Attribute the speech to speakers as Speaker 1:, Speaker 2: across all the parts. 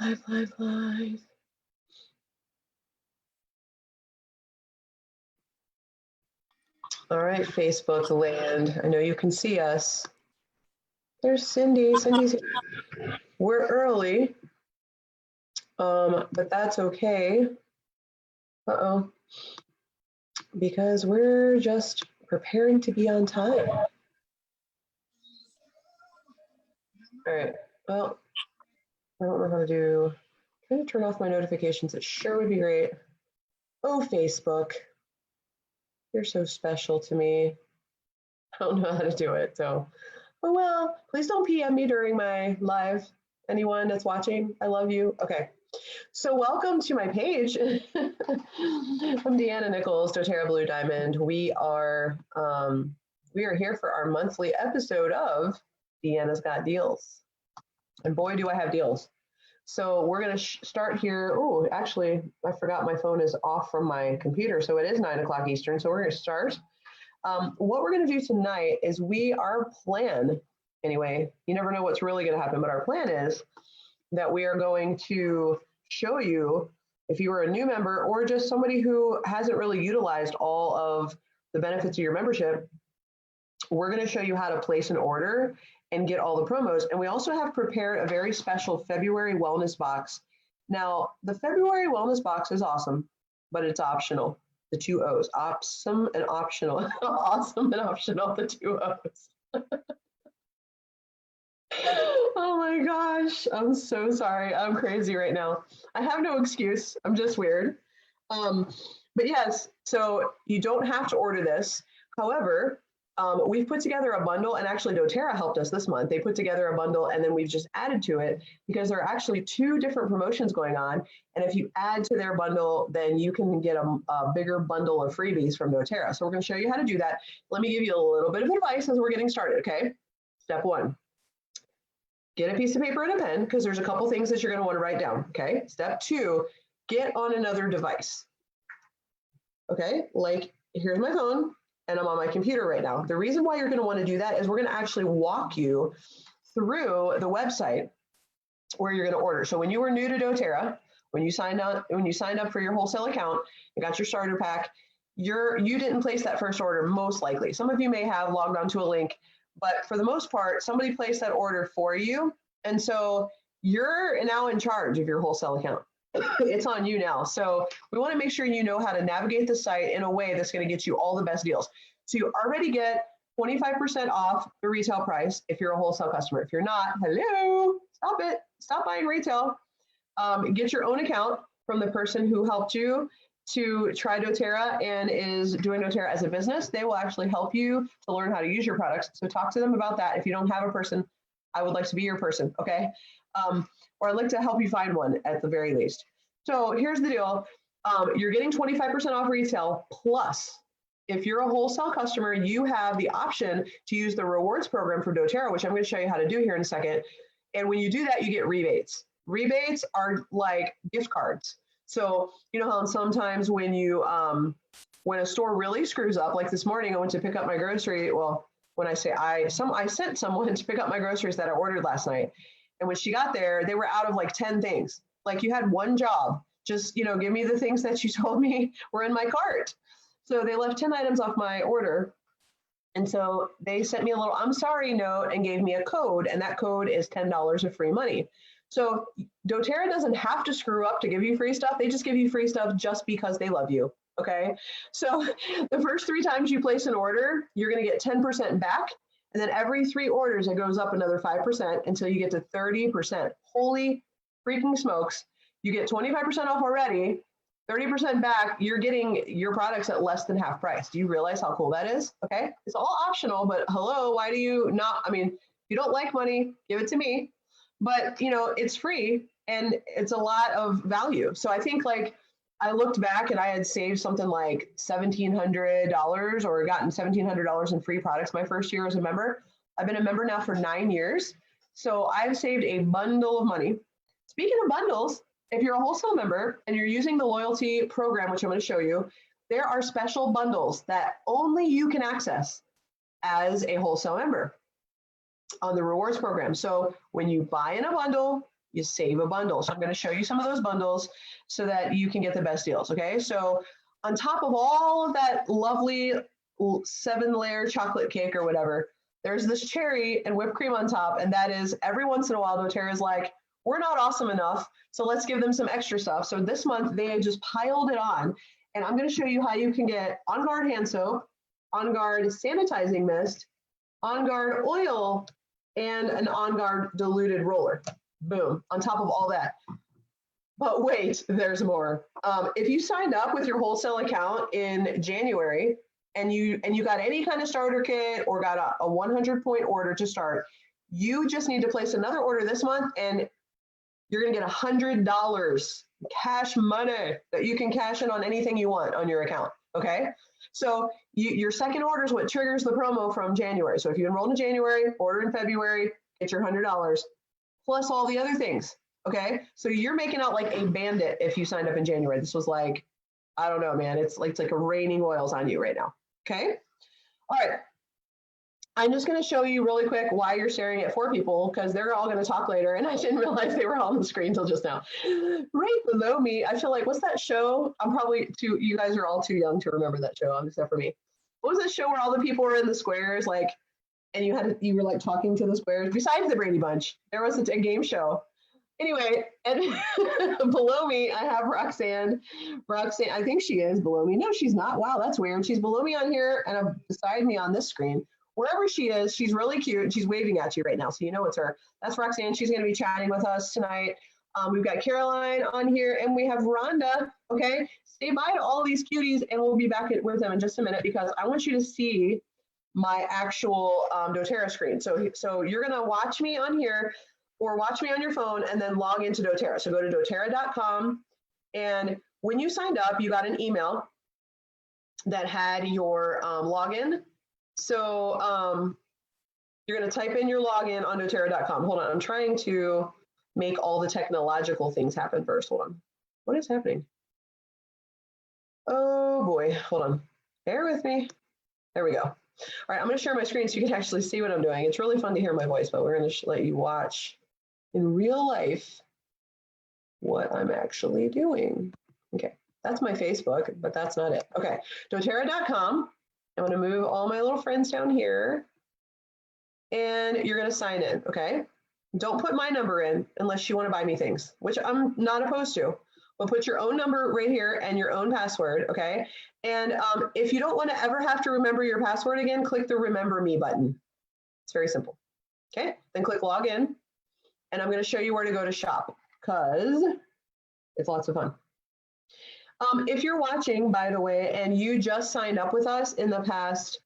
Speaker 1: Live, live, live. All right, Facebook land. I know you can see us. There's Cindy. Cindy's here. We're early, but that's okay. Uh-oh. Because we're just preparing to be on time. All right. Well, I don't know how to do. Trying to turn off my notifications. It sure would be great. Oh, Facebook. You're so special to me. I don't know how to do it, so. Oh well, please don't PM me during my live. Anyone that's watching, I love you. Okay, so welcome to my page. I'm Deanna Nichols, DoTERRA Blue Diamond. We are here for our monthly episode of Deanna's Got Deals, and boy, do I have deals. So we're gonna start here. Oh, actually, I forgot my phone is off from my computer, so it is 9 o'clock Eastern. So we're gonna start. What we're going to do tonight is our plan, anyway, you never know what's really going to happen, but our plan is that we are going to show you, if you are a new member or just somebody who hasn't really utilized all of the benefits of your membership, we're going to show you how to place an order and get all the promos. And we also have prepared a very special February wellness box. Now, the February wellness box is awesome, but it's optional. The 2 O's, awesome and optional. Awesome and optional, the 2 O's. Oh my gosh, I'm so sorry. I'm crazy right now. I have no excuse. I'm just weird. But yes, so you don't have to order this. However, we've put together a bundle, and actually doTERRA helped us this month. They put together a bundle and then we've just added to it because there are actually 2 different promotions going on. And if you add to their bundle, then you can get a bigger bundle of freebies from doTERRA. So we're going to show you how to do that. Let me give you a little bit of advice as we're getting started, okay? Step 1, get a piece of paper and a pen because there's a couple things that you're going to want to write down, okay? Step 2, get on another device, okay? Like, here's my phone. And I'm on my computer right now. The reason why you're going to want to do that is we're going to actually walk you through the website where you're going to order. So when you were new to doTERRA, when you signed up for your wholesale account and got your starter pack, you didn't place that first order, most likely. Some of you may have logged onto a link, but for the most part, somebody placed that order for you. And so you're now in charge of your wholesale account. It's on you now. So we want to make sure you know how to navigate the site in a way that's going to get you all the best deals. So you already get 25% off the retail price if you're a wholesale customer. If you're not, hello, stop it. Stop buying retail. Get your own account from the person who helped you to try doTERRA and is doing doTERRA as a business. They will actually help you to learn how to use your products. So talk to them about that. If you don't have a person, I would like to be your person, okay? Or I'd like to help you find one at the very least. So here's the deal. You're getting 25% off retail, plus if you're a wholesale customer, you have the option to use the rewards program for doTERRA, which I'm going to show you how to do here in a second. And when you do that, you get rebates. Rebates are like gift cards. So you know how sometimes when you when a store really screws up, like this morning, I went to pick up my grocery. Well, when I say I sent someone to pick up my groceries that I ordered last night. And when she got there, they were out of like 10 things. Like you had one job, just, give me the things that you told me were in my cart. So they left 10 items off my order. And so they sent me a little I'm sorry note and gave me a code. And that code is $10 of free money. So doTERRA doesn't have to screw up to give you free stuff. They just give you free stuff just because they love you. Okay. So the first 3 times you place an order, you're going to get 10% back. And then every 3 orders, it goes up another 5% until you get to 30%. Holy freaking smokes. You get 25% off already, 30% back. You're getting your products at less than half price. Do you realize how cool that is? Okay. It's all optional, but hello, why do you not? I mean, if you don't like money, give it to me. But, it's free and it's a lot of value. So I think I looked back and I had saved something like $1,700 or gotten $1,700 in free products my first year as a member. I've been a member now for 9 years. So I've saved a bundle of money. Speaking of bundles, if you're a wholesale member and you're using the loyalty program, which I'm going to show you, there are special bundles that only you can access as a wholesale member on the rewards program. So when you buy in a bundle, you save a bundle. So I'm going to show you some of those bundles so that you can get the best deals. Okay. So on top of all of that lovely 7-layer chocolate cake or whatever, there's this cherry and whipped cream on top. And that is every once in a while, doTERRA is like, we're not awesome enough. So let's give them some extra stuff. So this month they just piled it on. And I'm going to show you how you can get On Guard hand soap, On Guard sanitizing mist, On Guard oil, and an On Guard diluted roller. Boom, on top of all that. But wait, there's more. If you signed up with your wholesale account in January and you got any kind of starter kit or got a 100-point order to start, you just need to place another order this month and you're going to get $100 cash money that you can cash in on anything you want on your account. Okay. So your second order is what triggers the promo from January. So if you enroll in January, order in February, get your $100 plus all the other things. Okay. So you're making out like a bandit if you signed up in January. This was like, I don't know, man. It's like a raining oils on you right now. Okay. All right. I'm just going to show you really quick why you're staring at 4 people, because they're all going to talk later. And I didn't realize they were all on the screen until just now. Right below me, I feel like, what's that show? I'm probably you guys are all too young to remember that show, except for me. What was that show where all the people were in the squares, like, and you were like talking to the squares? Besides the Brady Bunch, there was a game show. Anyway, and below me, I have Roxanne. Roxanne, I think she is below me. No, she's not. Wow, that's weird. She's below me on here and beside me on this screen. Wherever she is, she's really cute. She's waving at you right now, so you know it's her. That's Roxanne. She's going to be chatting with us tonight. We've got Caroline on here, and we have Rhonda. Okay, say bye to all these cuties, and we'll be back with them in just a minute because I want you to see my actual doTERRA screen. So you're going to watch me on here or watch me on your phone and then log into doTERRA. So go to doTERRA.com, and when you signed up, you got an email that had your login. So you're going to type in your login on doTERRA.com. Hold on. I'm trying to make all the technological things happen first. Hold on. What is happening? Oh boy. Hold on. Bear with me. There we go. All right. I'm going to share my screen so you can actually see what I'm doing. It's really fun to hear my voice, but we're going to let you watch in real life what I'm actually doing. Okay. That's my Facebook, but that's not it. Okay. doTERRA.com. I'm going to move all my little friends down here and you're going to sign in. Okay. Don't put my number in unless you want to buy me things, which I'm not opposed to, but put your own number right here and your own password. Okay. And if you don't want to ever have to remember your password again, click the remember me button. It's very simple. Okay. Then click login and I'm going to show you where to go to shop because it's lots of fun. If you're watching, by the way, and you just signed up with us in the past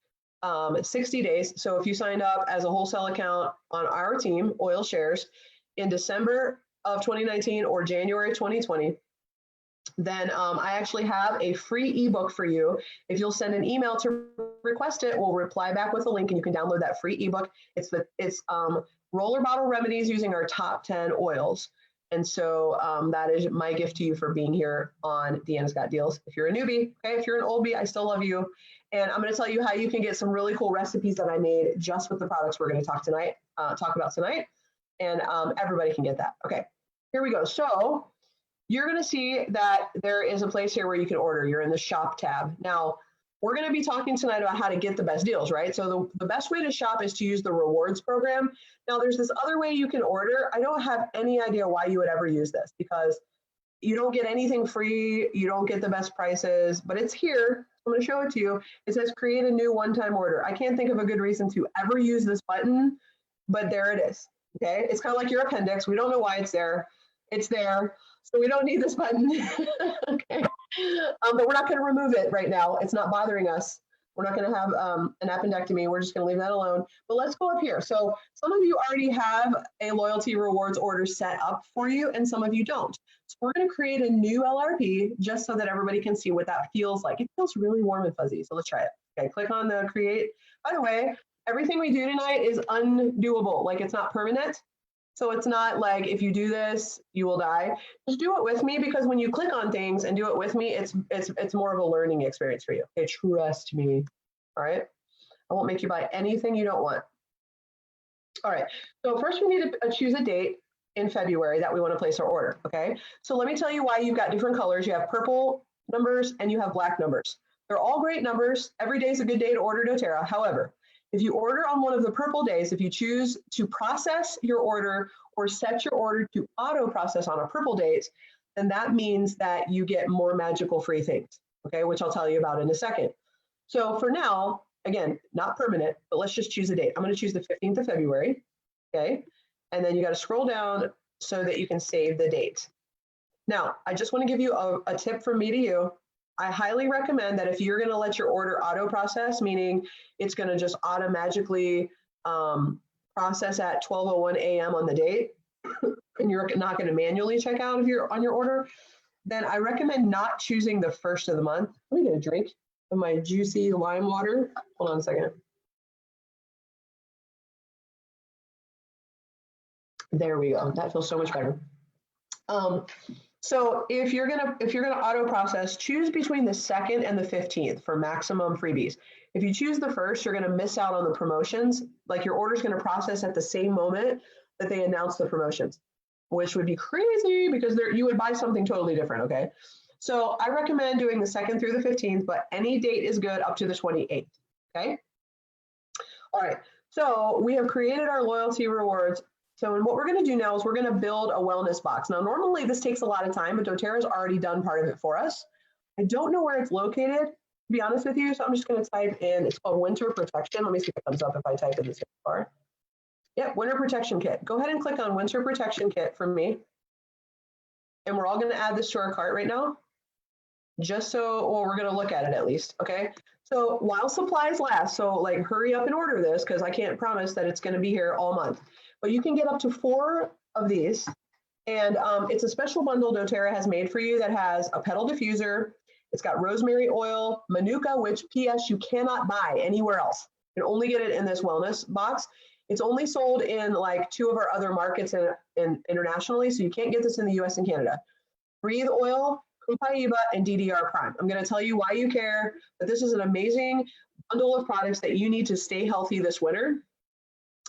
Speaker 1: 60 days, so if you signed up as a wholesale account on our team, Oil Shares, in December of 2019 or January 2020, then I actually have a free ebook for you. If you'll send an email to request it, we'll reply back with a link and you can download that free ebook. It's roller bottle remedies using our top 10 oils. And so that is my gift to you for being here on Deanna's Got Deals. If you're a newbie, okay, if you're an oldie, I still love you. And I'm going to tell you how you can get some really cool recipes that I made just with the products we're going to talk about tonight. And everybody can get that. Okay, here we go. So you're going to see that there is a place here where you can order. You're in the shop tab. Now, we're going to be talking tonight about how to get the best deals, right? So the best way to shop is to use the rewards program. Now, there's this other way you can order. I don't have any idea why you would ever use this because you don't get anything free. You don't get the best prices, but it's here. I'm going to show it to you. It says create a new one-time order. I can't think of a good reason to ever use this button, but there it is. Okay. It's kind of like your appendix. We don't know why it's there. It's there. So we don't need this button. Okay. But we're not going to remove it right now. It's not bothering us. We're not going to have an appendectomy. We're just going to leave that alone. But let's go up here. So some of you already have a loyalty rewards order set up for you, and some of you don't. So we're going to create a new LRP just so that everybody can see what that feels like. It feels really warm and fuzzy. So let's try it. Okay, click on the create. By the way, everything we do tonight is undoable. Like it's not permanent. So it's not like if you do this, you will die. Just do it with me because when you click on things and do it with me, it's more of a learning experience for you. Okay, trust me. All right. I won't make you buy anything you don't want. All right. So first we need to choose a date. in February that we want to place our order, okay? So let me tell you why you've got different colors. You have purple numbers and you have black numbers. They're all great numbers. Every day is a good day to order doTERRA. However, if you order on one of the purple days, if you choose to process your order or set your order to auto process on a purple date, then that means that you get more magical free things, okay, which I'll tell you about in a second. So for now, again, not permanent, but let's just choose a date. I'm going to choose the 15th of February, okay? And then you got to scroll down so that you can save the date. Now, I just want to give you a tip from me to you. I highly recommend that if you're going to let your order auto process, meaning it's going to just automatically process at 12:01 a.m. on the date, and you're not going to manually check out of on your order, then I recommend not choosing the first of the month. Let me get a drink of my juicy lime water. Hold on a second. There we go. That feels so much better. So if you're gonna auto process, choose between the 2nd and the 15th for maximum freebies. If you choose the first, you're gonna miss out on the promotions. Like your order's gonna process at the same moment that they announce the promotions, which would be crazy because you would buy something totally different, okay? So I recommend doing the 2nd through the 15th, but any date is good up to the 28th, okay? All right, so we have created our loyalty rewards. So what we're going to do now is we're going to build a wellness box. Now, normally this takes a lot of time, but doTERRA's already done part of it for us. I don't know where it's located, to be honest with you, so I'm just going to type in, it's called Winter Protection. Let me see if it comes up if I type in the search bar. Yep, Winter Protection Kit. Go ahead and click on Winter Protection Kit for me. And we're all going to add this to our cart right now, just so, well, we're going to look at it at least, okay? So while supplies last, so like hurry up and order this because I can't promise that it's going to be here all month. But you can get up to 4 of these, and it's a special bundle doTERRA has made for you that has a petal diffuser. It's got rosemary oil, manuka, which PS you cannot buy anywhere else. You can only get it in this wellness box. It's only sold in like 2 of our other markets and internationally, so you can't get this in the US and Canada. Breathe oil, Copaiba, and DDR Prime. I'm going to tell you why you care, but this is an amazing bundle of products that you need to stay healthy this winter,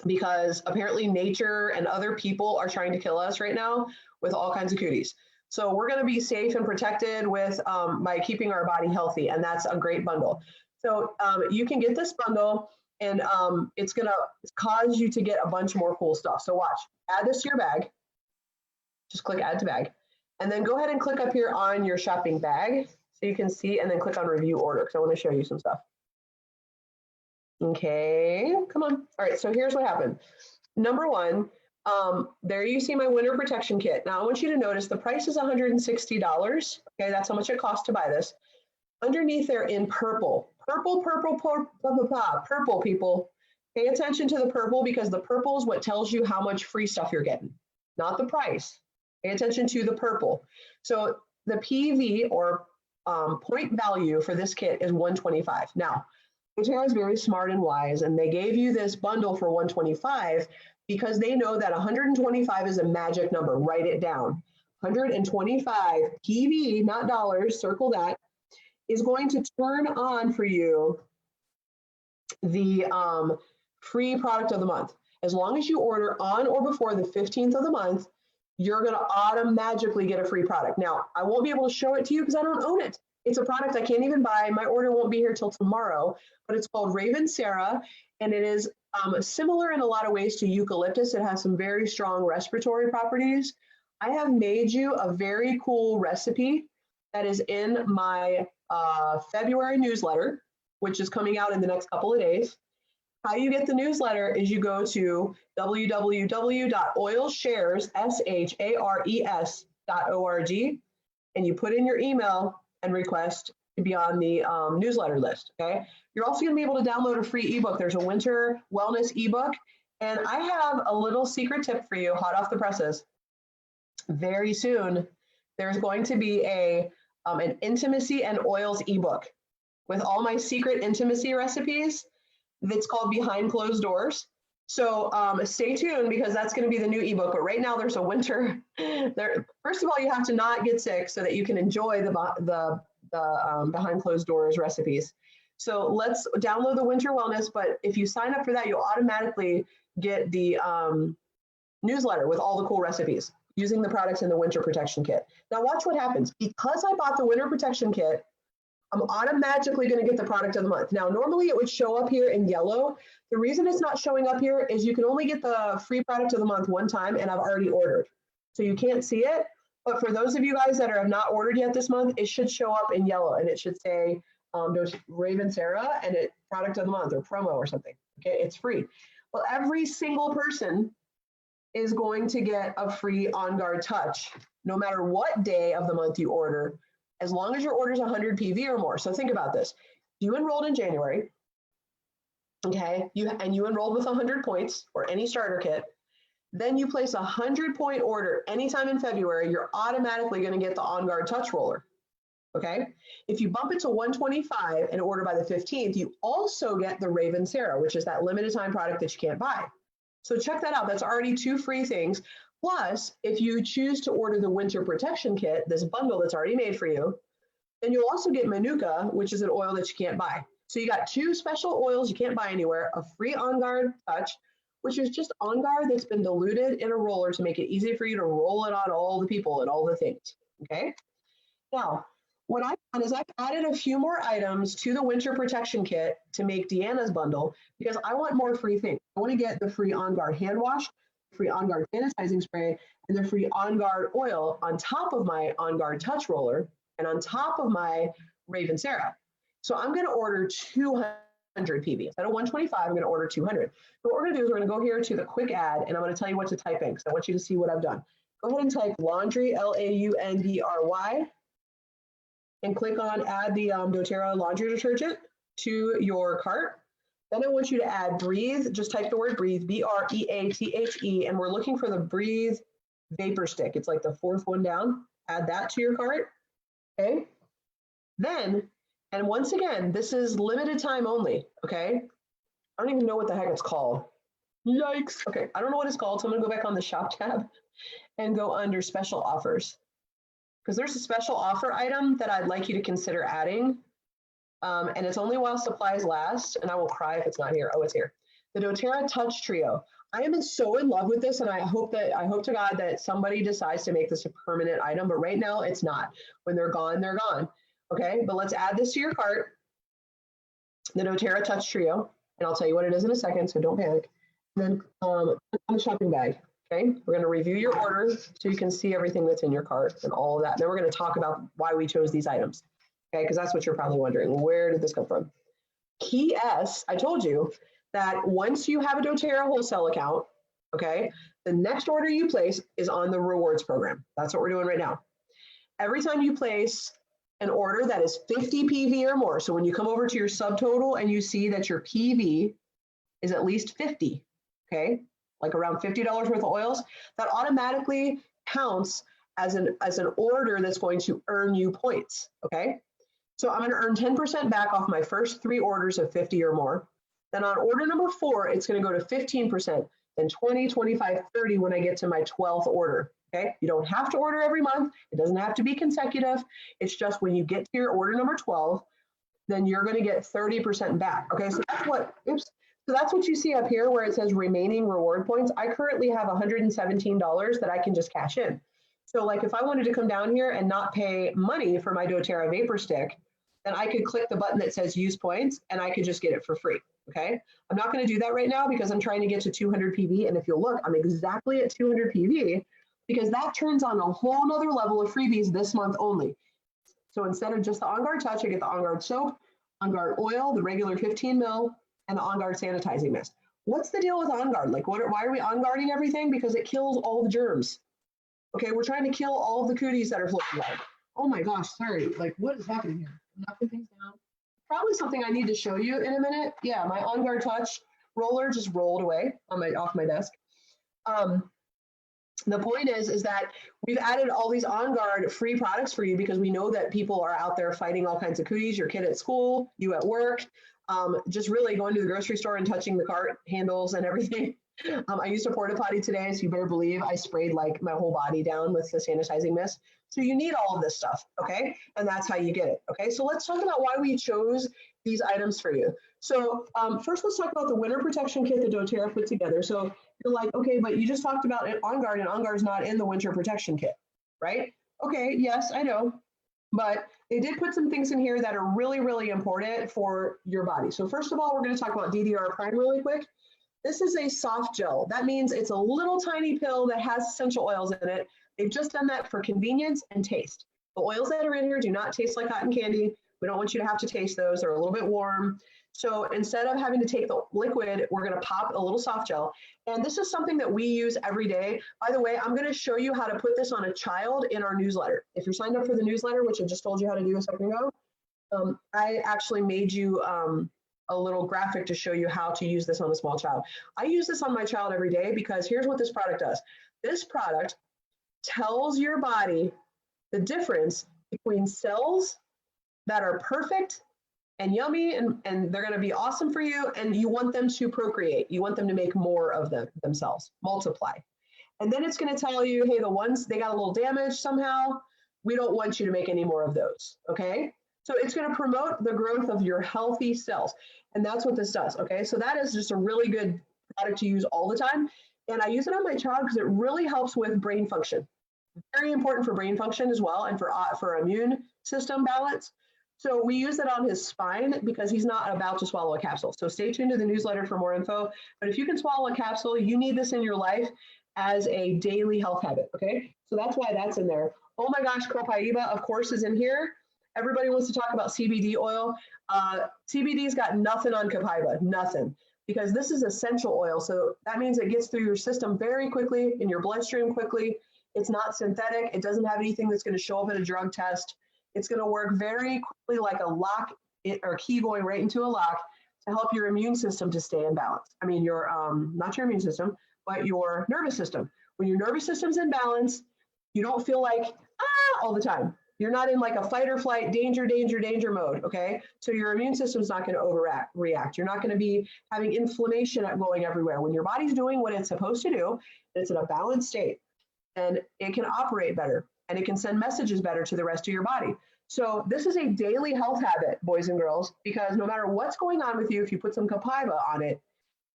Speaker 1: because apparently nature and other people are trying to kill us right now with all kinds of cooties. So we're going to be safe and protected with by keeping our body healthy, and that's a great bundle. So you can get this bundle, and it's going to cause you to get a bunch more cool stuff. So watch, add this to your bag. Just click add to bag, and then go ahead and click up here on your shopping bag so you can see, and then click on review order because I want to show you some stuff. Okay, come on. All right, so here's what happened. Number 1, there you see my winter protection kit. Now I want you to notice the price is $160. Okay, that's how much it costs to buy this. Underneath there in purple, purple people. Pay attention to the purple because the purple is what tells you how much free stuff you're getting, not the price. Pay attention to the purple. So the PV or point value for this kit is 125. Now, doTERRA is very smart and wise, and they gave you this bundle for 125 because they know that 125 is a magic number. Write it down. 125 PV, not dollars, circle that, is going to turn on for you the free product of the month. As long as you order on or before the 15th of the month, you're going to automatically get a free product. Now, I won't be able to show it to you because I don't own it. It's a product I can't even buy. My order won't be here till tomorrow, but it's called Raven Sarah, and it is similar in a lot of ways to eucalyptus. It has some very strong respiratory properties. I have made you a very cool recipe that is in my February newsletter, which is coming out in the next couple of days. How you get the newsletter is you go to www.oilshares.org, and you put in your email and request to be on the newsletter list, okay? You're also gonna be able to download a free ebook. There's a winter wellness ebook, and I have a little secret tip for you, hot off the presses. Very soon, there's going to be an intimacy and oils ebook with all my secret intimacy recipes. That's called Behind Closed Doors. So stay tuned because that's going to be the new ebook. But right now there's a winter. First of all, you have to not get sick so that you can enjoy the Behind Closed Doors recipes. So let's download the winter wellness. But if you sign up for that, you'll automatically get the newsletter with all the cool recipes using the products in the winter protection kit. Now watch what happens. Because I bought the winter protection kit, I'm automatically going to get the product of the month. Now, normally it would show up here in yellow. The reason it's not showing up here is you can only get the free product of the month one time, and I've already ordered. So you can't see it. But for those of you guys that have not ordered yet this month, it should show up in yellow, and it should say Raven Sarah and it product of the month or promo or something. Okay, it's free. Well, every single person is going to get a free On Guard Touch, no matter what day of the month you order, as long as your order is 100 PV or more. So think about this. You enrolled in January, okay, you enrolled with 100 points or any starter kit. Then you place a 100-point order anytime in February, you're automatically going to get the On Guard Touch Roller, okay? If you bump it to 125 and order by the 15th, you also get the Raven Sarah, which is that limited time product that you can't buy. So check that out. That's already 2 free things. Plus, if you choose to order the winter protection kit, this bundle that's already made for you, then you'll also get Manuka, which is an oil that you can't buy. So you got 2 special oils you can't buy anywhere, a free On Guard Touch, which is just On Guard that's been diluted in a roller to make it easy for you to roll it on all the people and all the things, okay? Now, what I've done is I've added a few more items to the winter protection kit to make Deanna's bundle because I want more free things. I want to get the free On Guard hand wash, free On Guard sanitizing spray, and the free On Guard oil on top of my On Guard Touch Roller and on top of my Raven Sarah. So I'm going to order 200 PV. Instead of 125, I'm going to order 200. So what we're going to do is we're going to go here to the quick add, and I'm going to tell you what to type in because I want you to see what I've done. Go ahead and type laundry, Laundry, and click on add the doTERRA laundry detergent to your cart. Then I want you to add Breathe. Just type the word Breathe, BREATHE, and we're looking for the Breathe Vapor Stick. It's like the 4th one down. Add that to your cart, okay? Then, and once again, this is limited time only, okay? I don't even know what the heck it's called. Yikes. Okay, I don't know what it's called, so I'm gonna go back on the shop tab and go under special offers. Because there's a special offer item that I'd like you to consider adding. And it's only while supplies last, and I will cry if it's not here. Oh, it's here. The doTERRA Touch Trio. I am so in love with this, and I hope to God that somebody decides to make this a permanent item, but right now it's not. When they're gone, they're gone. Okay, but let's add this to your cart, the doTERRA Touch Trio, and I'll tell you what it is in a second, so don't panic. And then on the shopping bag. Okay, we're going to review your order so you can see everything that's in your cart and all of that. Then we're going to talk about why we chose these items. Okay, because that's what you're probably wondering. Where did this come from? Key S, I told you that once you have a doTERRA wholesale account, okay, the next order you place is on the rewards program. That's what we're doing right now. Every time you place an order that is 50 PV or more, so when you come over to your subtotal and you see that your PV is at least 50, okay, like around $50 worth of oils, that automatically counts as an order that's going to earn you points, okay? So I'm gonna earn 10% back off my first 3 orders of 50 or more. Then on order number 4, it's gonna go to 15%, then 20, 25, 30 when I get to my 12th order, okay? You don't have to order every month. It doesn't have to be consecutive. It's just when you get to your order number 12, then you're gonna get 30% back, okay? So that's what, oops. So that's what you see up here where it says remaining reward points. I currently have $117 that I can just cash in. So like if I wanted to come down here and not pay money for my doTERRA Vapor Stick, then I could click the button that says use points and I could just get it for free, okay? I'm not gonna do that right now because I'm trying to get to 200 PV, and if you'll look, I'm exactly at 200 PV because that turns on a whole nother level of freebies this month only. So instead of just the On Guard Touch, I get the On Guard Soap, On Guard Oil, the regular 15 mil, and the On Guard sanitizing mist. What's the deal with On Guard? Like, why are we on guarding everything? Because it kills all the germs. Okay, we're trying to kill all of the cooties that are floating around. Oh my gosh, sorry. Like, what is happening here? I'm knocking things down. Probably something I need to show you in a minute. Yeah, my On Guard Touch roller just rolled away off my desk. The point is that we've added all these On Guard free products for you because we know that people are out there fighting all kinds of cooties, your kid at school, you at work. Just really going to the grocery store and touching the cart handles and everything. I used a porta potty today, so you better believe I sprayed like my whole body down with the sanitizing mist. So you need all of this stuff, okay? And that's how you get it, okay? So let's talk about why we chose these items for you. So first, let's talk about the winter protection kit that doTERRA put together. So you're like, okay, but you just talked about it On Guard, and On Guard's not in the winter protection kit, right? Okay, yes, I know. But they did put some things in here that are really, really important for your body. So first of all, we're going to talk about DDR Prime really quick. This is a soft gel. That means it's a little tiny pill that has essential oils in it. They've just done that for convenience and taste. The oils that are in here do not taste like cotton candy. We don't want you to have to taste those. They're a little bit warm. So instead of having to take the liquid, we're going to pop a little soft gel. And this is something that we use every day. By the way, I'm going to show you how to put this on a child in our newsletter. If you're signed up for the newsletter, which I just told you how to do a second ago, I actually made you a little graphic to show you how to use this on a small child. I use this on my child every day because here's what this product does. This product tells your body the difference between cells that are perfect and yummy and they're going to be awesome for you, and you want them to procreate. You want them to make more of them themselves, multiply. And then it's going to tell you, hey, the ones they got a little damaged somehow, we don't want you to make any more of those, okay? So it's going to promote the growth of your healthy cells, and that's what this does, okay? So that is just a really good product to use all the time, and I use it on my child because it really helps with brain function. Very important for brain function as well, and for immune system balance. So we use it on his spine because he's not about to swallow a capsule. So stay tuned to the newsletter for more info. But if you can swallow a capsule, you need this in your life as a daily health habit, okay? So that's why that's in there. Oh my gosh, copaiba, of course, is in here. Everybody wants to talk about CBD oil. CBD's got nothing on copaiba, nothing, because this is essential oil. So that means it gets through your system very quickly, in your bloodstream quickly. It's not synthetic. It doesn't have anything that's going to show up in a drug test. It's going to work very quickly like a lock or key going right into a lock to help your immune system to stay in balance. I mean, your not your immune system, but your nervous system. When your nervous system's in balance, you don't feel like all the time. You're not in like a fight or flight, danger, danger, danger mode, okay? So your immune system's not going to overreact. You're not going to be having inflammation going everywhere. When your body's doing what it's supposed to do, it's in a balanced state, and it can operate better, and it can send messages better to the rest of your body. So this is a daily health habit, boys and girls, because no matter what's going on with you, if you put some copaiba on it,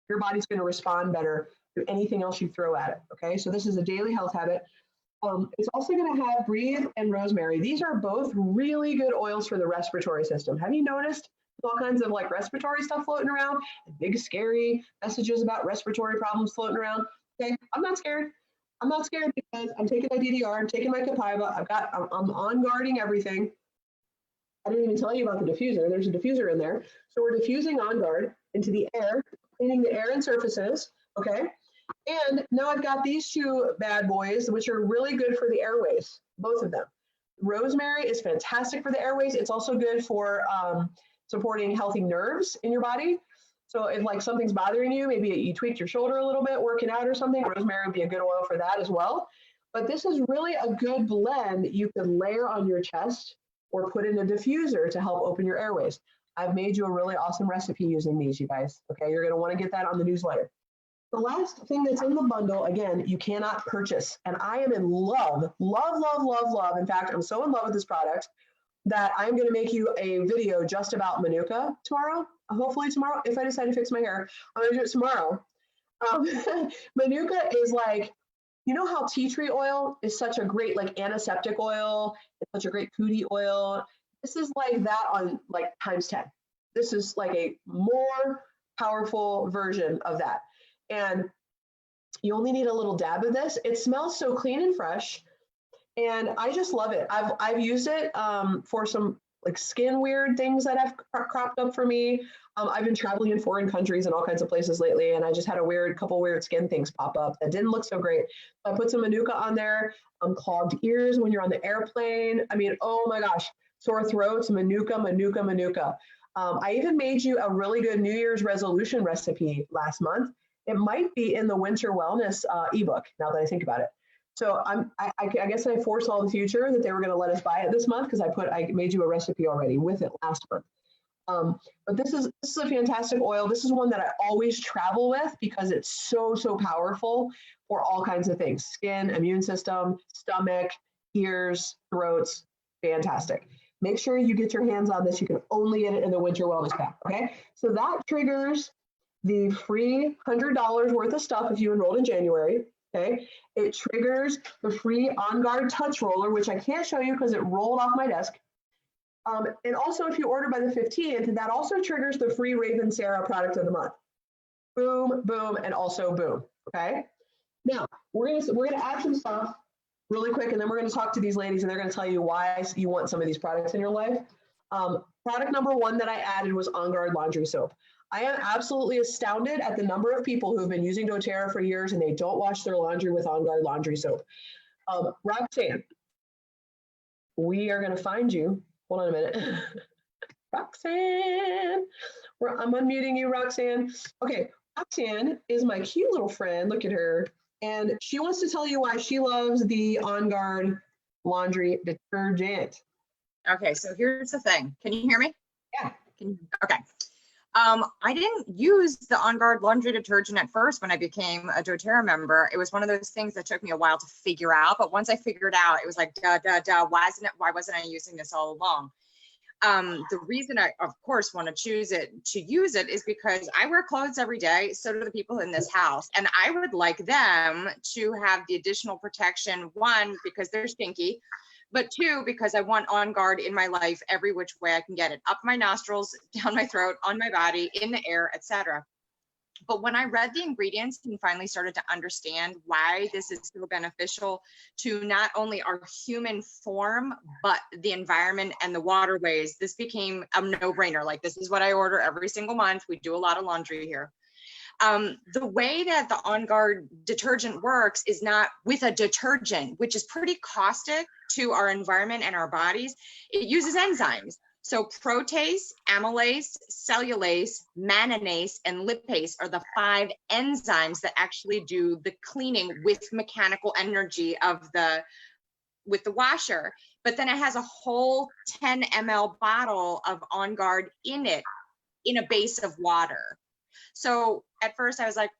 Speaker 1: your body's going to respond better to anything else you throw at it, okay? So this is a daily health habit. It's also going to have Breathe and Rosemary. These are both really good oils for the respiratory system. Have you noticed all kinds of like respiratory stuff floating around, big scary messages about respiratory problems floating around? Okay, I'm not scared. I'm not scared because I'm taking my DDR, I'm taking my copaiba, I'm on guarding everything. I didn't even tell you about the diffuser. There's a diffuser in there. So we're diffusing On Guard into the air, cleaning the air and surfaces, okay? And now I've got these two bad boys, which are really good for the airways, both of them. Rosemary is fantastic for the airways. It's also good for supporting healthy nerves in your body. So if like something's bothering you, maybe you tweaked your shoulder a little bit working out or something, rosemary would be a good oil for that as well. But this is really a good blend you could layer on your chest or put in a diffuser to help open your airways. I've made you a really awesome recipe using these, you guys. Okay, you're gonna wanna get that on the newsletter. The last thing that's in the bundle, again, you cannot purchase. And I am in love, love, love, love, love. In fact, I'm so in love with this product that I'm going to make you a video just about Manuka tomorrow. Hopefully tomorrow, if I decide to fix my hair, I'm going to do it tomorrow. Manuka is like, you know how tea tree oil is such a great like antiseptic oil, it's such a great cootie oil. This is like that on like times 10. This is like a more powerful version of that. And you only need a little dab of this. It smells so clean and fresh. And I just love it. I've used it for some like skin weird things that have cropped up for me. I've been traveling in foreign countries and all kinds of places lately, and I just had a couple weird skin things pop up that didn't look so great. So I put some Manuka on there. Clogged ears when you're on the airplane. I mean, oh my gosh, sore throats, Manuka, Manuka, Manuka. I even made you a really good New Year's resolution recipe last month. It might be in the winter wellness ebook now that I think about it. So I guess I foresaw the future that they were going to let us buy it this month because I made you a recipe already with it last month. But this is a fantastic oil. This is one that I always travel with because it's so powerful for all kinds of things: skin, immune system, stomach, ears, throats. Fantastic. make sure you get your hands on this. You can only get it in the winter wellness pack, okay? So that triggers the free $100 worth of stuff if you enrolled in January, okay? It triggers the free On Guard touch roller, which I can't show you because it rolled off my desk. And also, if you order by the 15th, that also triggers the free Raven Sarah product of the month. Boom, boom, and also boom, okay? Now, we're gonna add some stuff really quick, and then we're gonna talk to these ladies, and they're gonna tell you why you want some of these products in your life. Product number one that I added was On Guard laundry soap. I am absolutely astounded at the number of people who have been using doTERRA for years and they don't wash their laundry with On Guard laundry soap. Roxanne, we are gonna find you. Hold on a minute. Roxanne, I'm unmuting you, Roxanne. Okay, Roxanne is my cute little friend. Look at her. And she wants to tell you why she loves the On Guard laundry detergent.
Speaker 2: Okay, so here's the thing. Can you hear me?
Speaker 1: Yeah.
Speaker 2: Okay. I didn't use the On Guard laundry detergent at first when I became a doTERRA member. It was one of those things that took me a while to figure out. But once I figured out, it was like, why wasn't I using this all along? The reason I, of course, want to use it is because I wear clothes every day. So do the people in this house. And I would like them to have the additional protection, one, because they're stinky, but two, because I want On Guard in my life every which way I can get it, up my nostrils, down my throat, on my body, in the air, etc. But when I read the ingredients and finally started to understand why this is so beneficial to not only our human form, but the environment and the waterways, this became a no-brainer. Like, this is what I order every single month. We do a lot of laundry here. The way that the On Guard detergent works is not with a detergent, which is pretty caustic to our environment and our bodies. It uses enzymes. So protease, amylase, cellulase, mannanase, and lipase are the 5 enzymes that actually do the cleaning with mechanical energy with the washer. But then it has a whole 10 ml bottle of On Guard in it, in a base of water. So at first I was like,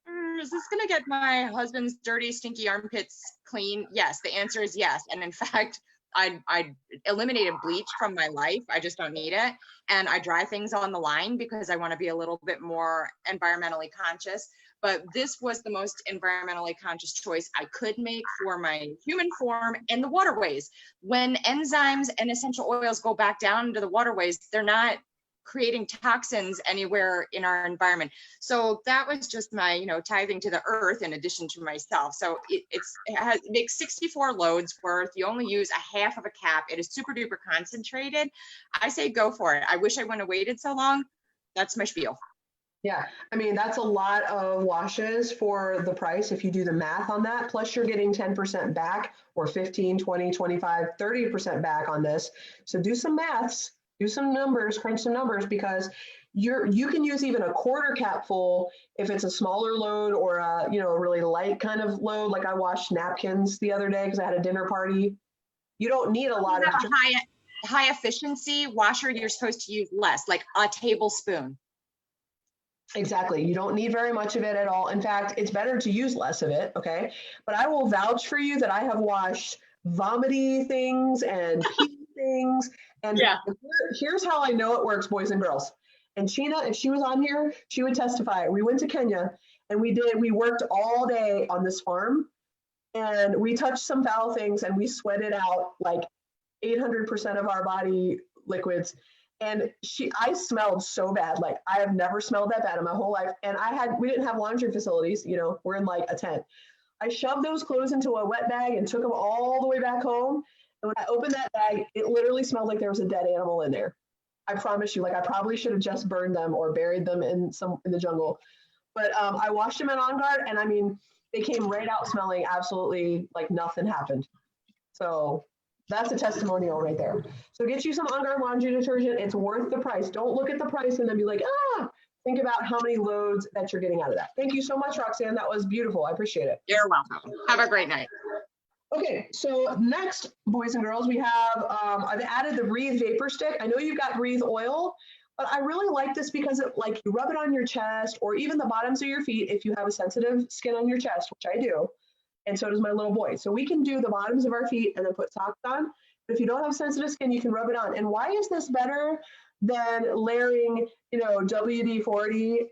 Speaker 2: is this gonna get my husband's dirty, stinky armpits clean? Yes, the answer is yes. And in fact, I eliminated bleach from my life. I just don't need it. And I dry things on the line because I want to be a little bit more environmentally conscious. But this was the most environmentally conscious choice I could make for my human form and the waterways. When enzymes and essential oils go back down into the waterways, they're not creating toxins anywhere in our environment. So that was just my, tithing to the earth in addition to myself. So it makes 64 loads worth. You only use a half of a cap. It is super duper concentrated. I say go for it. I wish I wouldn't have waited so long. That's my spiel.
Speaker 1: Yeah, I mean, that's a lot of washes for the price if you do the math on that. Plus you're getting 10% back, or 15, 20, 25, 30% back on this. So do some maths. Do some numbers, crunch some numbers, because you can use even a quarter cap full if it's a smaller load, or a really light kind of load. Like I washed napkins the other day because I had a dinner party. You don't need a lot of
Speaker 2: high efficiency washer. You're supposed to use less, like a tablespoon.
Speaker 1: Exactly. You don't need very much of it at all. In fact, it's better to use less of it. Okay. But I will vouch for you that I have washed vomity things and pee things. And yeah. Here's how I know it works, boys and girls. And Sheena, if she was on here, she would testify. We went to Kenya and we worked all day on this farm, and we touched some foul things and we sweated out like 800% of our body liquids. And I smelled so bad. Like I have never smelled that bad in my whole life. And we didn't have laundry facilities, we're in like a tent. I shoved those clothes into a wet bag and took them all the way back home. And when I opened that bag, it literally smelled like there was a dead animal in there. I promise you, like I probably should have just burned them or buried them in the jungle. But I washed them in On Guard, and I mean, they came right out smelling absolutely like nothing happened. So that's a testimonial right there. So get you some On Guard laundry detergent. It's worth the price. Don't look at the price and then be like, think about how many loads that you're getting out of that. Thank you so much, Roxanne. That was beautiful. I appreciate it.
Speaker 2: You're welcome. Have a great night.
Speaker 1: Okay, so next, boys and girls, we have, I've added the Breathe Vapor Stick. I know you've got Breathe Oil, but I really like this because you rub it on your chest or even the bottoms of your feet if you have a sensitive skin on your chest, which I do, and so does my little boy. So we can do the bottoms of our feet and then put socks on, But if you don't have sensitive skin, you can rub it on. And why is this better than layering, WD-40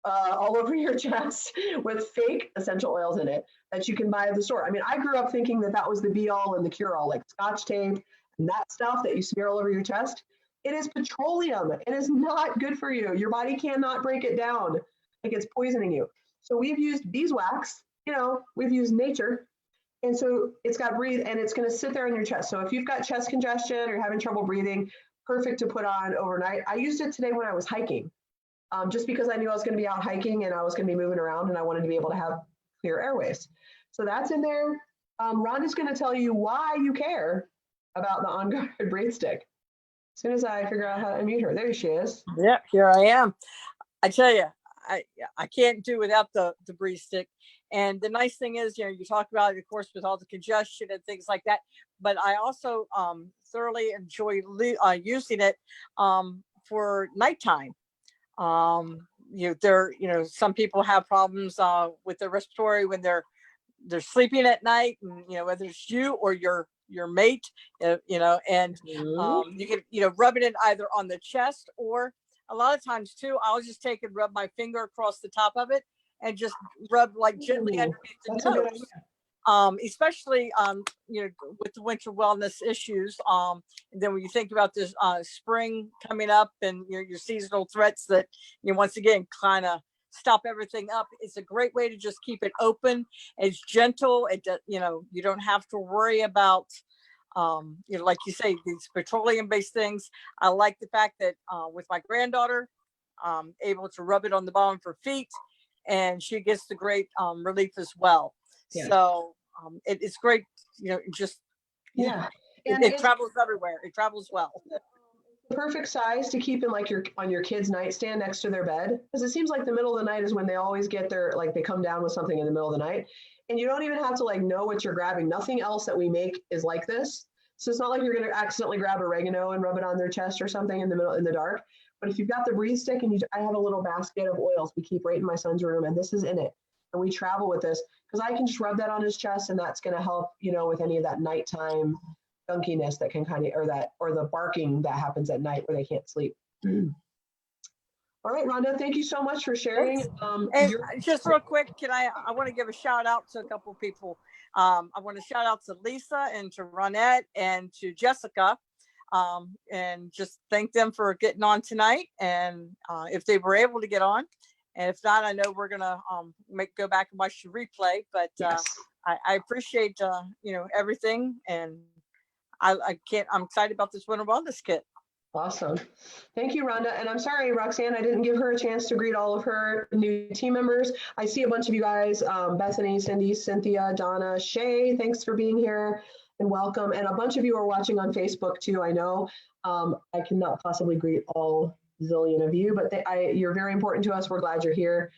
Speaker 1: all over your chest with fake essential oils in it that you can buy at the store? I mean, I grew up thinking that that was the be all and the cure all, like Scotch tape and that stuff that you smear all over your chest. It is petroleum. It is not good for you. Your body cannot break it down. Like, it's poisoning you. So we've used beeswax, we've used nature. And so it's got breathe, and it's going to sit there in your chest. So if you've got chest congestion or you're having trouble breathing, perfect to put on overnight. I used it today when I was hiking, just because I knew I was going to be out hiking and I was going to be moving around and I wanted to be able to have clear airways. So that's in there. Rhonda's going to tell you why you care about the On Guard Breathe Stick. As soon as I figure out how to unmute her, there she is.
Speaker 3: Yep, here I am. I tell you, I can't do without the Breathe Stick. And the nice thing is, you talk about it, of course, with all the congestion and things like that. But I also thoroughly enjoy using it for nighttime. Some people have problems with their respiratory when they're sleeping at night, and whether it's you or your mate, and you can rub it in either on the chest, or a lot of times too, I'll just take and rub my finger across the top of it and just rub like gently underneath the nose. Especially with the winter wellness issues. And then when you think about this spring coming up and your seasonal threats that once again kind of stop everything up, it's a great way to just keep it open. It's gentle. You don't have to worry about like you say, these petroleum-based things. I like the fact that with my granddaughter, able to rub it on the bottom of her feet, and she gets the great relief as well. Yeah. So it's great, just
Speaker 1: yeah.
Speaker 3: It travels everywhere. It travels well.
Speaker 1: The perfect size to keep in on your kid's nightstand next to their bed, because it seems like the middle of the night is when they always get they come down with something in the middle of the night, and you don't even have to know what you're grabbing. Nothing else that we make is like this. So it's not like you're going to accidentally grab oregano and rub it on their chest or something in the dark. But if you've got the Breathe Stick, and I have a little basket of oils we keep right in my son's room, and this is in it. And we travel with this because I can just rub that on his chest, and that's going to help, with any of that nighttime gunkiness that can or the barking that happens at night where they can't sleep. All right, Rhonda, thank you so much for sharing.
Speaker 3: And just real quick, I want to give a shout out to a couple of people. I want to shout out to Lisa and to Ronette and to Jessica, and just thank them for getting on tonight. And if they were able to get on, and if not, I know we're gonna go back and watch the replay. But yes. I appreciate everything, and I'm excited about this Winter Wellness Kit.
Speaker 1: Awesome. Thank you, Rhonda. And I'm sorry, Roxanne, I didn't give her a chance to greet all of her new team members. I see a bunch of you guys, Bethany, Cindy, Cynthia, Donna, Shay, thanks for being here and welcome. And a bunch of you are watching on Facebook too, I know. I cannot possibly greet all zillion of you, but you're very important to us. We're glad you're here.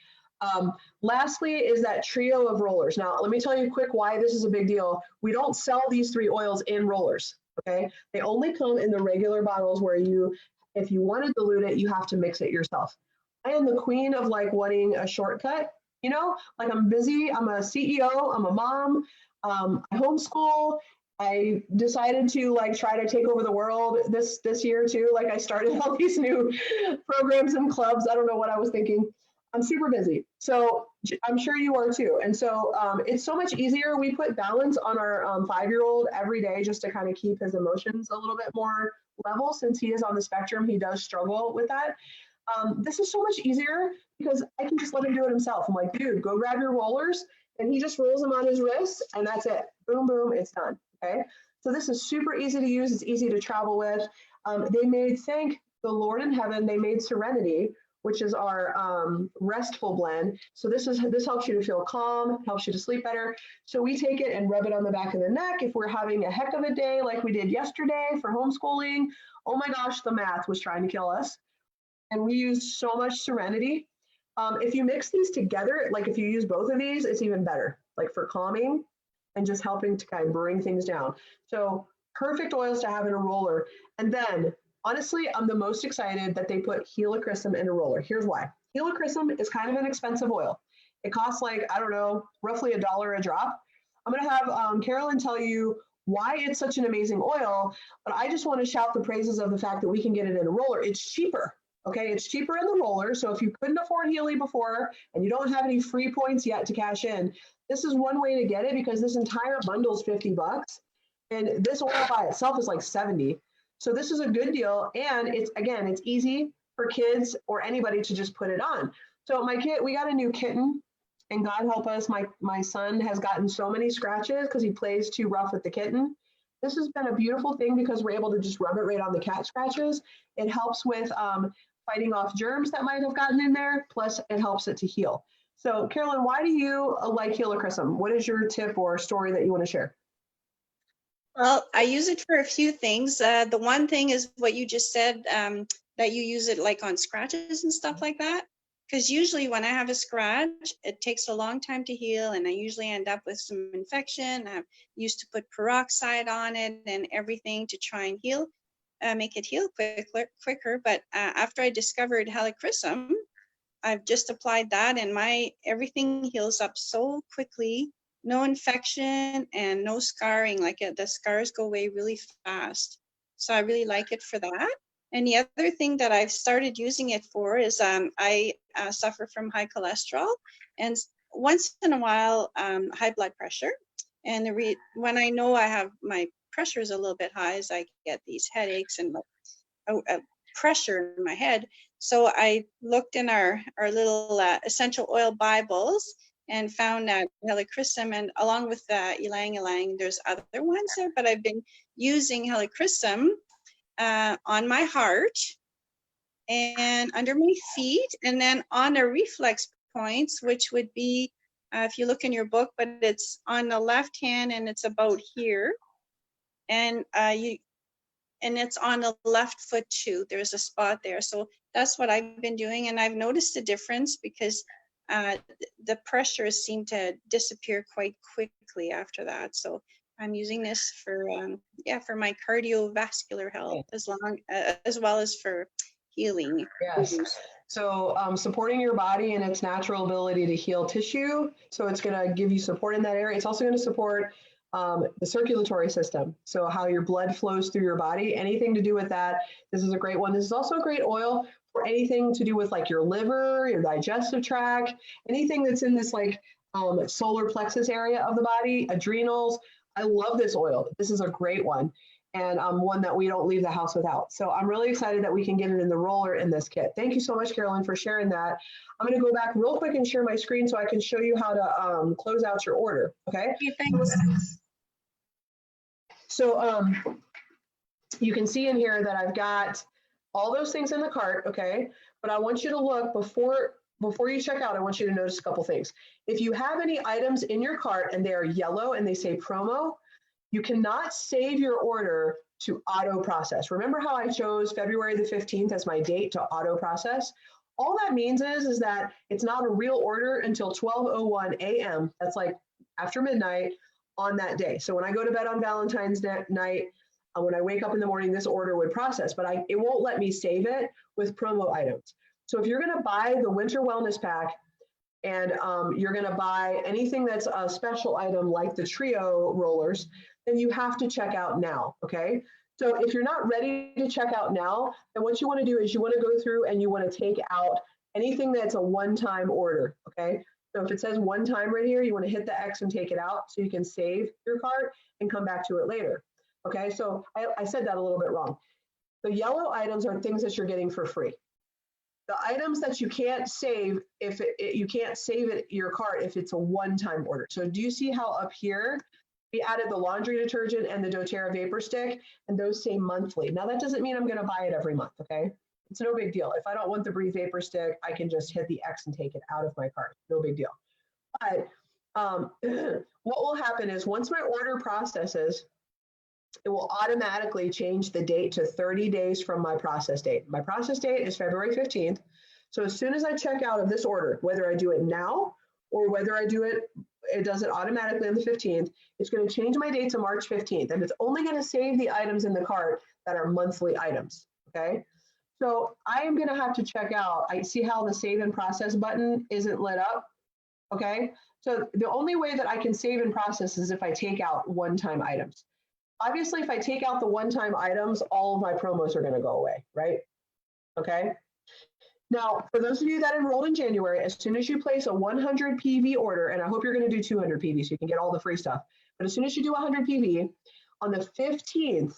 Speaker 1: Lastly is that trio of rollers. Now, let me tell you quick why this is a big deal. We don't sell these 3 oils in rollers. Okay, they only come in the regular bottles where if you want to dilute it, you have to mix it yourself. I am the queen of wanting a shortcut, I'm busy, I'm a CEO, I'm a mom, I homeschool. I decided to try to take over the world this year too. I started all these new programs and clubs. I don't know what I was thinking. I'm super busy. So I'm sure you are too. And so it's so much easier. We put balance on our 5-year-old every day just to kind of keep his emotions a little bit more level. Since he is on the spectrum, he does struggle with that. This is so much easier because I can just let him do it himself. I'm like, dude, go grab your rollers. And he just rolls them on his wrist, and that's it. Boom, boom, it's done. Okay. So this is super easy to use. It's easy to travel with. Thank the Lord in heaven, they made Serenity, which is our restful blend. So this helps you to feel calm, helps you to sleep better. So we take it and rub it on the back of the neck. If we're having a heck of a day like we did yesterday for homeschooling, oh my gosh, the math was trying to kill us. And we use so much Serenity. If you mix these together, if you use both of these, it's even better, for calming and just helping to kind of bring things down. So perfect oils to have in a roller. And then honestly, I'm the most excited that they put helichrysum in a roller. Here's why. Helichrysum is kind of an expensive oil. It costs roughly $1 a drop. I'm going to have Carolyn tell you why it's such an amazing oil, but I just want to shout the praises of the fact that we can get it in a roller. It's cheaper. Okay, it's cheaper in the roller. So if you couldn't afford Healy before and you don't have any free points yet to cash in, this is one way to get it, because this entire bundle is $50 and this oil by itself is like 70. So this is a good deal. And it's, again, it's easy for kids or anybody to just put it on. So my kid, we got a new kitten, and God help us, my son has gotten so many scratches because he plays too rough with the kitten. This has been a beautiful thing because we're able to just rub it right on the cat scratches. It helps with fighting off germs that might have gotten in there, plus it helps it to heal. So Carolyn, why do you like helichrysum? What is your tip or story that you want to share?
Speaker 4: Well, I use it for a few things. The one thing is what you just said, that you use it like on scratches and stuff like that. Because usually when I have a scratch, it takes a long time to heal, and I usually end up with some infection. I've used to put peroxide on it and everything to try and heal, make it heal quicker. But after I discovered helichrysum, I've just applied that, and everything heals up so quickly. No infection and no scarring. Like the scars go away really fast. So I really like it for that. And the other thing that I've started using it for is I suffer from high cholesterol, and once in a while high blood pressure. And when I know I have my pressure is a little bit high, as I get these headaches and pressure in my head. So I looked in our little essential oil Bibles and found that helichrysum, and along with ylang ylang, there's other ones there, but I've been using helichrysum on my heart and under my feet, and then on the reflex points, which would be, if you look in your book, but it's on the left hand and it's about here, and it's on the left foot too. There's a spot there. So that's what I've been doing, and I've noticed a difference because the pressures seem to disappear quite quickly after that. So I'm using this for my cardiovascular health, as well as for healing.
Speaker 1: Yes. So supporting your body and its natural ability to heal tissue. So it's going to give you support in that area. It's also going to support the circulatory system. So how your blood flows through your body, anything to do with that. This is a great one. This is also a great oil for anything to do with like your liver, your digestive tract, anything that's in this like solar plexus area of the body, adrenals. I love this oil. This is a great one, and one that we don't leave the house without. So I'm really excited that we can get it in the roller in this kit. Thank you so much, Carolyn, for sharing that. I'm going to go back real quick and share my screen so I can show you how to close out your order. Okay.
Speaker 4: Thanks.
Speaker 1: So you can see in here that I've got all those things in the cart. Okay. But I want you to look before you check out. I want you to notice a couple things. If you have any items in your cart and they are yellow and they say promo, you cannot save your order to auto process. Remember how I chose February the 15th as my date to auto process? All that means is that it's not a real order until 12:01 a.m. That's like after midnight on that day. So when I go to bed on Valentine's night, when I wake up in the morning, this order would process, but it won't let me save it with promo items. So if you're going to buy the winter wellness pack and you're going to buy anything that's a special item like the trio rollers, then you have to check out now. Okay. So if you're not ready to check out now, then what you want to do is you want to go through and you want to take out anything that's a one-time order. Okay. So if it says one time right here, you want to hit the X and take it out so you can save your cart and come back to it later. Okay. So I said that a little bit wrong. The yellow items are things that you're getting for free. The items that you can't save, you can't save it your cart if it's a one-time order. So do you see how up here we added the laundry detergent and the doTERRA vapor stick, and those say monthly. Now that doesn't mean I'm going to buy it every month. Okay, it's no big deal. If I don't want the Breathe vapor stick, I can just hit the X and take it out of my cart. No big deal. But what will happen is once my order processes, it will automatically change the date to 30 days from my process date. My process date is February 15th. So as soon as I check out of this order, whether I do it now or whether I do it, it does it automatically on the 15th, it's going to change my date to March 15th. And it's only going to save the items in the cart that are monthly items. Okay. So I am going to have to check out. I see how the save and process button isn't lit up. Okay. So the only way that I can save and process is if I take out one-time items. Obviously, if I take out the one-time items, all of my promos are going to go away, right? Okay. Now, for those of you that enrolled in January, as soon as you place a 100 PV order, and I hope you're going to do 200 PV so you can get all the free stuff, but as soon as you do 100 PV, on the 15th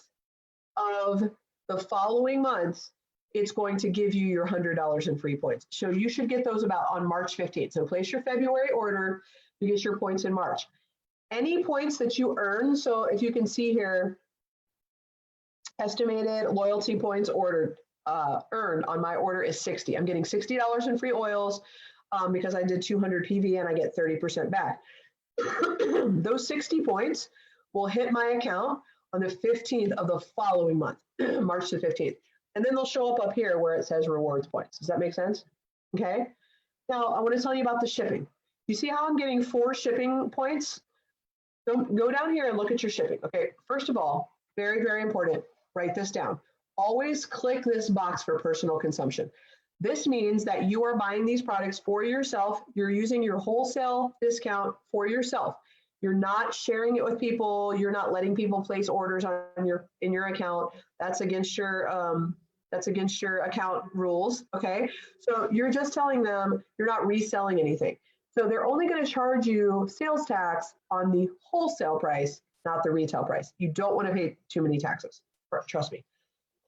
Speaker 1: of the following month, it's going to give you your $100 in free points. So you should get those about on March 15th. So place your February order, you get your points in March. Any points that you earn, so if you can see here, estimated loyalty points ordered, earned on my order is 60. I'm getting $60 in free oils because I did 200 PV and I get 30% back. Those 60 points will hit my account on the 15th of the following month, March the 15th. And then they'll show up here where it says rewards points. Does that make sense? Okay. Now I want to tell you about the shipping. You see how I'm getting 4 shipping points? Go down here and look at your shipping. Okay. First of all, very, very important. Write this down. Always click this box for personal consumption. This means that you are buying these products for yourself. You're using your wholesale discount for yourself. You're not sharing it with people. You're not letting people place orders on in your account. That's against your account rules. Okay, so you're just telling them you're not reselling anything. So they're only going to charge you sales tax on the wholesale price, not the retail price. You don't want to pay too many taxes. Trust me.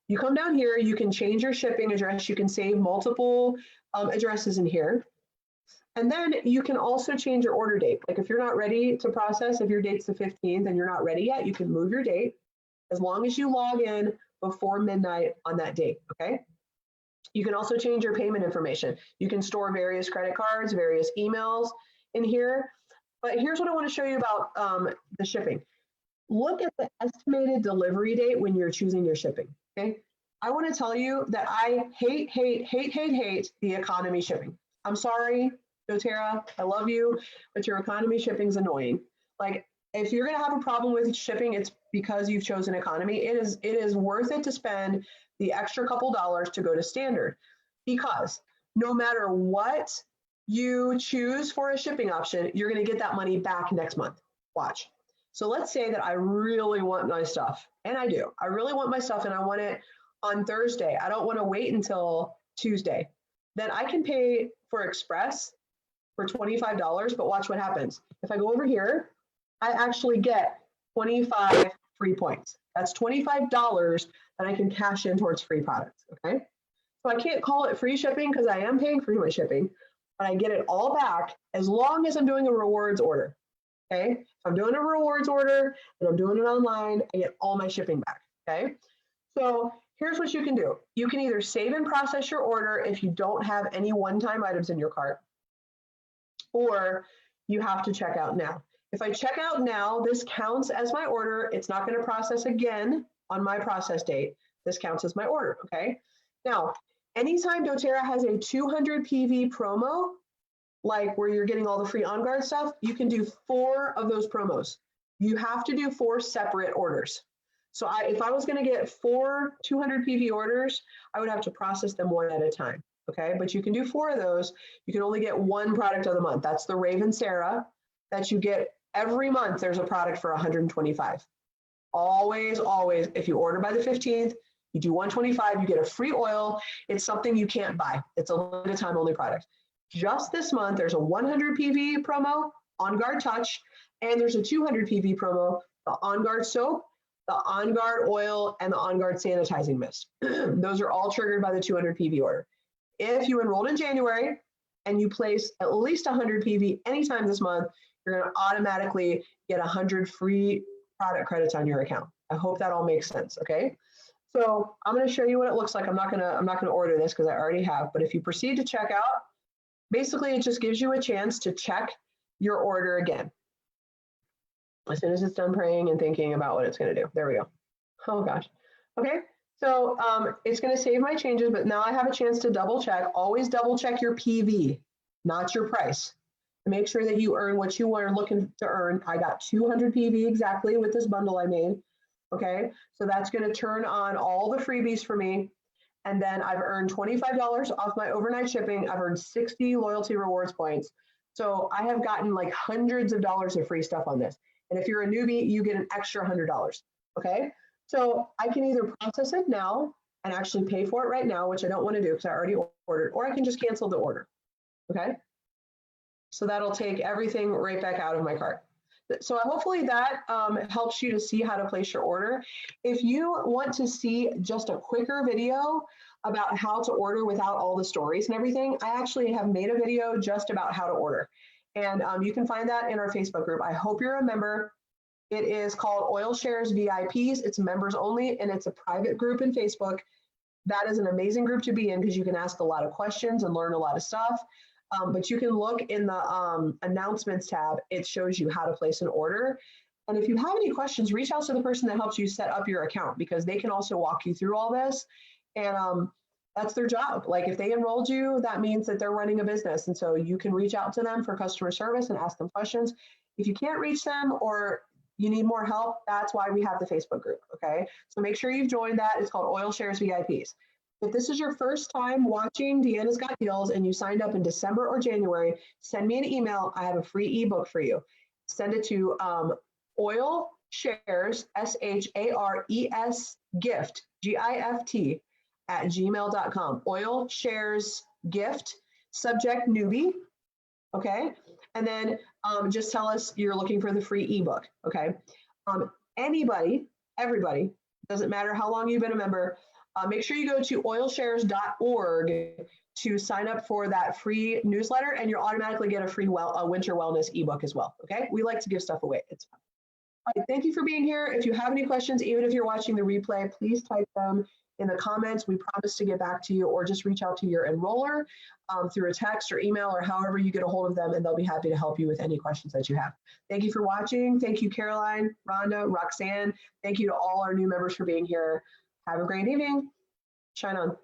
Speaker 1: You come down here, you can change your shipping address. You can save multiple addresses in here. And then you can also change your order date. Like if you're not ready to process, if your date's the 15th and you're not ready yet, you can move your date as long as you log in before midnight on that date, okay? You can also change your payment information. You can store various credit cards, various emails in here. But here's what I want to show you about the shipping. Look at the estimated delivery date when you're choosing your shipping, okay? I want to tell you that I hate the economy shipping. I'm sorry, doTERRA, I love you, but your economy shipping is annoying. Like if you're going to have a problem with shipping, it's because you've chosen economy. It is worth it to spend the extra couple dollars to go to standard, because no matter what you choose for a shipping option, you're going to get that money back next month. Watch. So let's say that I really want my stuff, and I do. I really want my stuff and I want it on Thursday. I don't want to wait until Tuesday. Then I can pay for Express for $25, but watch what happens. If I go over here, I actually get 25 free points. That's $25 that I can cash in towards free products, okay? So I can't call it free shipping because I am paying for my shipping, but I get it all back as long as I'm doing a rewards order, okay? If I'm doing a rewards order and I'm doing it online, I get all my shipping back, okay? So here's what you can do. You can either save and process your order if you don't have any one-time items in your cart, or you have to check out now. If I check out now, this counts as my order. It's not going to process again on my process date. This counts as my order, okay? Now, anytime doTERRA has a 200 PV promo, like where you're getting all the free On Guard stuff, you can do 4 of those promos. You have to do 4 separate orders. So if I was going to get 4 200 PV orders, I would have to process them one at a time, okay? But you can do 4 of those. You can only get 1 product of the month. That's the Raven Sarah that you get every month. There's a product for 125. Always, always, if you order by the 15th, you do 125, you get a free oil. It's something you can't buy. It's a limited time only product. Just this month, there's a 100 PV promo, On Guard Touch, and there's a 200 PV promo, the On Guard Soap, the On Guard Oil, and the On Guard Sanitizing Mist. Those are all triggered by the 200 PV order. If you enrolled in January and you place at least 100 PV anytime this month, you're going to automatically get 100 free product credits on your account. I hope that all makes sense, okay? So I'm going to show you what it looks like. I'm not going to order this because I already have, but if you proceed to check out, basically it just gives you a chance to check your order again. As soon as it's done praying and thinking about what it's going to do. There we go. Oh gosh. Okay. So it's going to save my changes, but now I have a chance to double check. Always double check your PV, not your price. Make sure that you earn what you are looking to earn. I got 200 PV exactly with this bundle I made. Okay, so that's going to turn on all the freebies for me. And then I've earned $25 off my overnight shipping. I've earned 60 loyalty rewards points. So I have gotten like hundreds of dollars of free stuff on this. And if you're a newbie, you get an extra $100. Okay, so I can either process it now and actually pay for it right now, which I don't want to do because I already ordered, or I can just cancel the order. Okay, so that'll take everything right back out of my cart. So hopefully that helps you to see how to place your order. If you want to see just a quicker video about how to order without all the stories and everything, I actually have made a video just about how to order. And you can find that in our Facebook group. I hope you're a member. It is called Oil Shares VIPs. It's members only, and it's a private group in Facebook. That is an amazing group to be in because you can ask a lot of questions and learn a lot of stuff. But you can look in the announcements tab. It shows you how to place an order. And if you have any questions, reach out to the person that helps you set up your account because they can also walk you through all this. And that's their job. Like if they enrolled you, that means that they're running a business. And so you can reach out to them for customer service and ask them questions. If you can't reach them or you need more help, that's why we have the Facebook group, okay? So make sure you've joined that. It's called Oil Shares VIPs. If this is your first time watching Deanna's Got Deals and you signed up in December or January, send me an email. I have a free ebook for you. Send it to Oil Shares, SHARES gift, GIFT @gmail.com. Oil Shares gift, subject newbie, okay? And then just tell us you're looking for the free ebook, okay? Anybody, everybody, doesn't matter how long you've been a member, make sure you go to oilshares.org to sign up for that free newsletter, and you'll automatically get a free winter wellness ebook as well, okay? We like to give stuff away. It's fun. All right, thank you for being here. If you have any questions, even if you're watching the replay, please type them in the comments. We promise to get back to you, or just reach out to your enroller through a text or email or however you get a hold of them, and they'll be happy to help you with any questions that you have. Thank you for watching. Thank you, Caroline, Rhonda, Roxanne. Thank you to all our new members for being here. Have a great evening. Shine on.